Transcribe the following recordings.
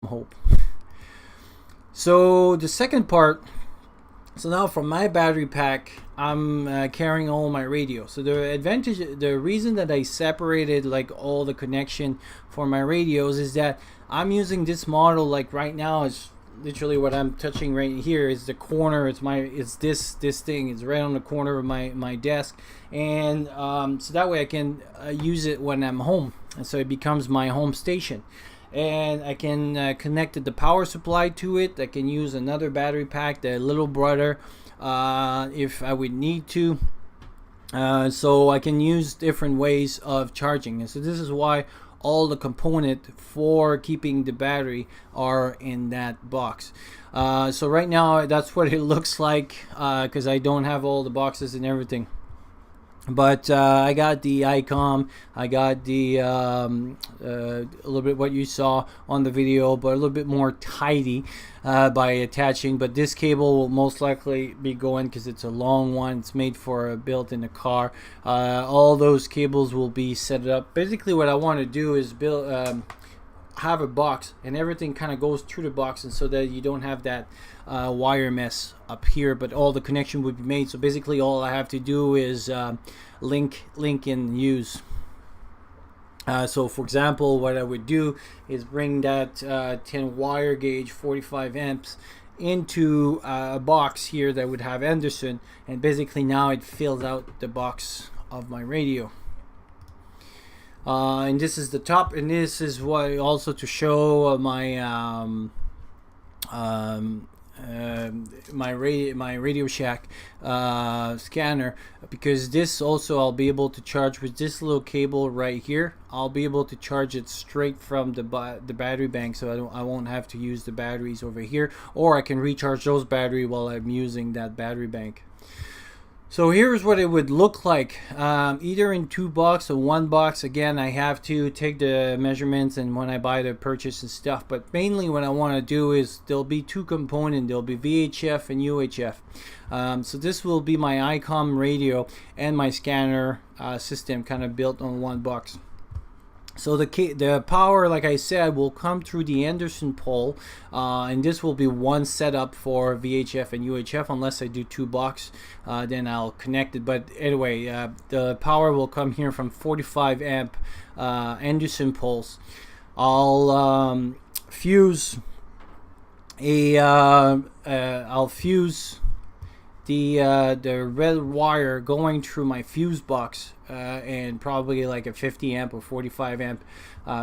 hope. So the second part, so now from my battery pack, I'm carrying all my radio. So the reason that I separated like all the connection for my radios is that I'm using this model. Like right now, it's literally what I'm touching right here is the corner. It's this thing. It's right on the corner of my desk, and so that way I can use it when I'm home, and so it becomes my home station. And I can connect the power supply to it. I can use another battery pack, the little brother, if I would need to. So I can use different ways of charging. And so this is why all the component for keeping the battery are in that box. So right now that's what it looks like, because I don't have all the boxes and everything. But I got the ICOM, I got the a little bit what you saw on the video, but a little bit more tidy by attaching. But this cable will most likely be going, because it's a long one. It's made for a built in a car. All those cables will be set up. Basically, what I want to do is build. Have a box, and everything kind of goes through the box, and so that you don't have that wire mess up here, but all the connection would be made. So basically all I have to do is link and use. So for example, what I would do is bring that 10 wire gauge 45 amps into a box here that would have Anderson, and basically now it fills out the box of my radio. And this is the top, and this is what also to show my my Radio Shack scanner, because this also I'll be able to charge with this little cable right here. I'll be able to charge it straight from the battery bank, so I won't have to use the batteries over here, or I can recharge those batteries while I'm using that battery bank. So here's what it would look like, either in 2 box or 1 box. Again, I have to take the measurements and when I buy the purchase and stuff, but mainly what I want to do is there'll be 2 components. There'll be VHF and UHF. So this will be my ICOM radio and my scanner system kind of built on 1 box. So the power, like I said, will come through the Anderson pole, and this will be one setup for VHF and UHF. Unless I do 2 box, then I'll connect it. But anyway, the power will come here from 45 amp Anderson poles. I'll fuse the red wire going through my fuse box, and probably like a 50 amp or 45 amp,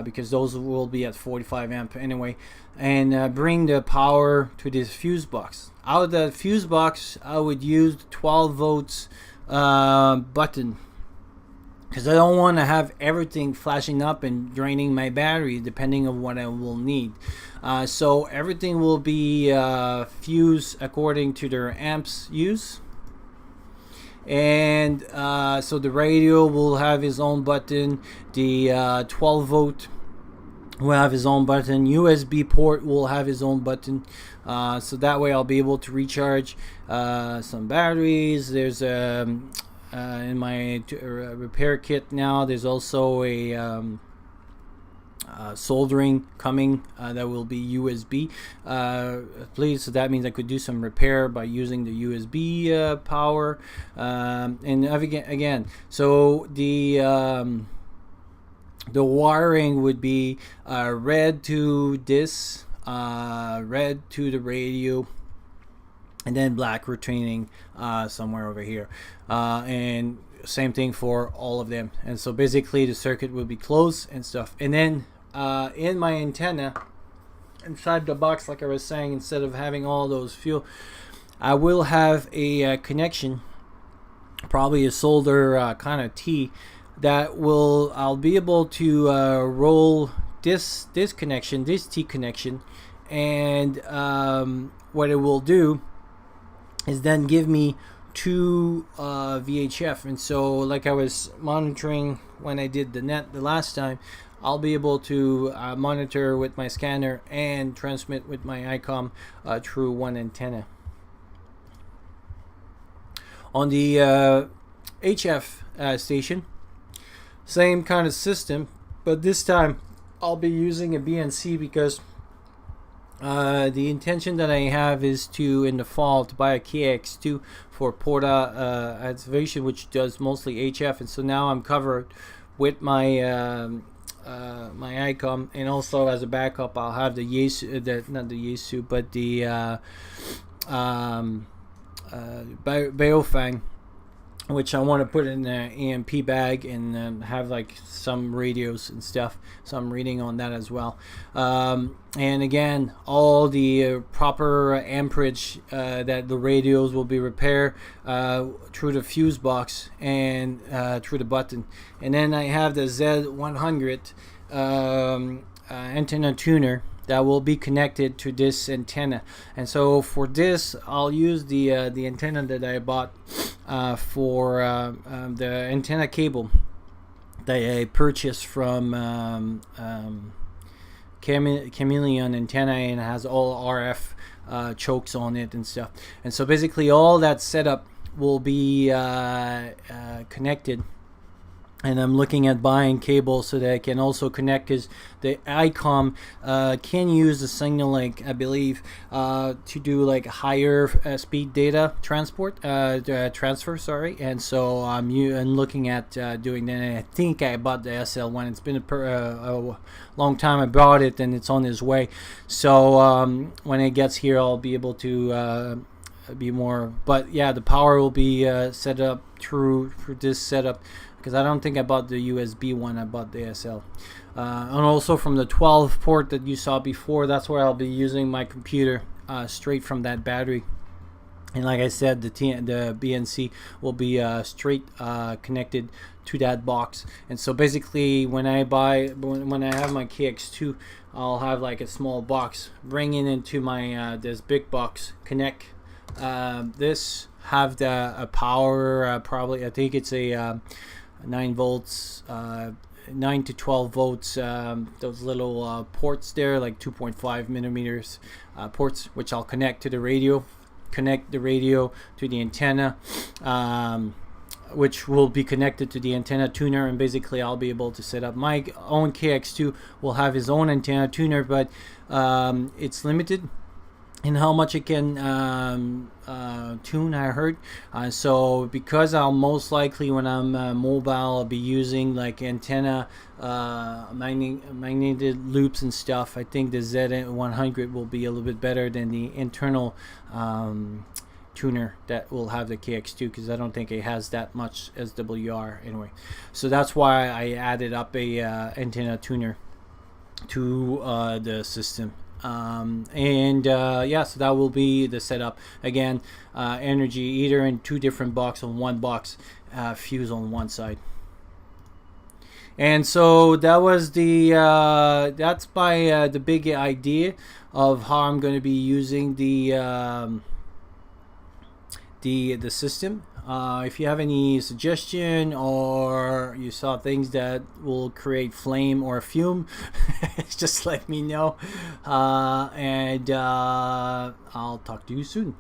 because those will be at 45 amp anyway, and bring the power to this fuse box. Out of the fuse box, I would use the 12 volts button, because I don't want to have everything flashing up and draining my battery depending on what I will need. So everything will be fused according to their amps use. And so the radio will have his own button. The 12 volt will have his own button. USB port will have his own button. So that way I'll be able to recharge some batteries. There's in my repair kit now, there's also a soldering coming that will be USB, please. So that means I could do some repair by using the USB power, and again, so the wiring would be red to this, red to the radio, and then black retaining somewhere over here, and same thing for all of them. And so basically the circuit will be closed and stuff. And then in my antenna inside the box, like I was saying, instead of having all those fuel, I will have a connection, probably a solder kind of T, that will I'll be able to roll this connection, this T connection, and what it will do is then give me 2 VHF. And so like I was monitoring when I did the net the last time, I'll be able to monitor with my scanner and transmit with my ICOM through one antenna. On the HF station, same kind of system, but this time I'll be using a BNC because The intention that I have is to, in the fall, to buy a KX2 for Porta activation, which does mostly HF, and so now I'm covered with my my ICOM, and also as a backup, I'll have the Yaesu, not the Yaesu, but the Baofeng, which I want to put in the EMP bag and have like some radios and stuff. So I'm reading on that as well. And again, all the proper amperage that the radios will be repaired through the fuse box and through the button. And then I have the Z100 antenna tuner that will be connected to this antenna. And so for this, I'll use the antenna that I bought for the antenna cable that I purchased from Chameleon Antenna, and it has all RF chokes on it and stuff. And so basically all that setup will be connected. And I'm looking at buying cable so that I can also connect, because the ICOM can use the signal link, I believe, to do like higher speed data transfer. Sorry. And so I'm looking at doing that. And I think I bought the SL1. It's been a long time I bought it, and it's on its way. So when it gets here, I'll be able to be more. But yeah, the power will be set up through this setup, because I don't think I bought the USB one, I bought the SL. And also from the 12 port that you saw before, that's where I'll be using my computer straight from that battery. And like I said, the BNC will be straight connected to that box. And so basically when I have my KX2, I'll have like a small box, bring it into my this big box, connect this, have a power, probably I think it's a 9 volts, 9 to 12 volts, those little ports there, like 2.5 millimeters ports, which I'll connect to the radio, connect the radio to the antenna, which will be connected to the antenna tuner. And basically I'll be able to set up my own KX2 will have his own antenna tuner, but it's limited in how much it can tune, I heard. So because I'll most likely, when I'm mobile, I'll be using like antenna magneted loops and stuff, I think the Z100 will be a little bit better than the internal tuner that will have the KX2, because I don't think it has that much SWR anyway. So that's why I added up a antenna tuner to the system. Yeah, so that will be the setup. Again, energy either in 2 different boxes, on one box, fuse on one side. And so that was that's my the big idea of how I'm going to be using the system. If you have any suggestion, or you saw things that will create flame or fume, just let me know, and I'll talk to you soon.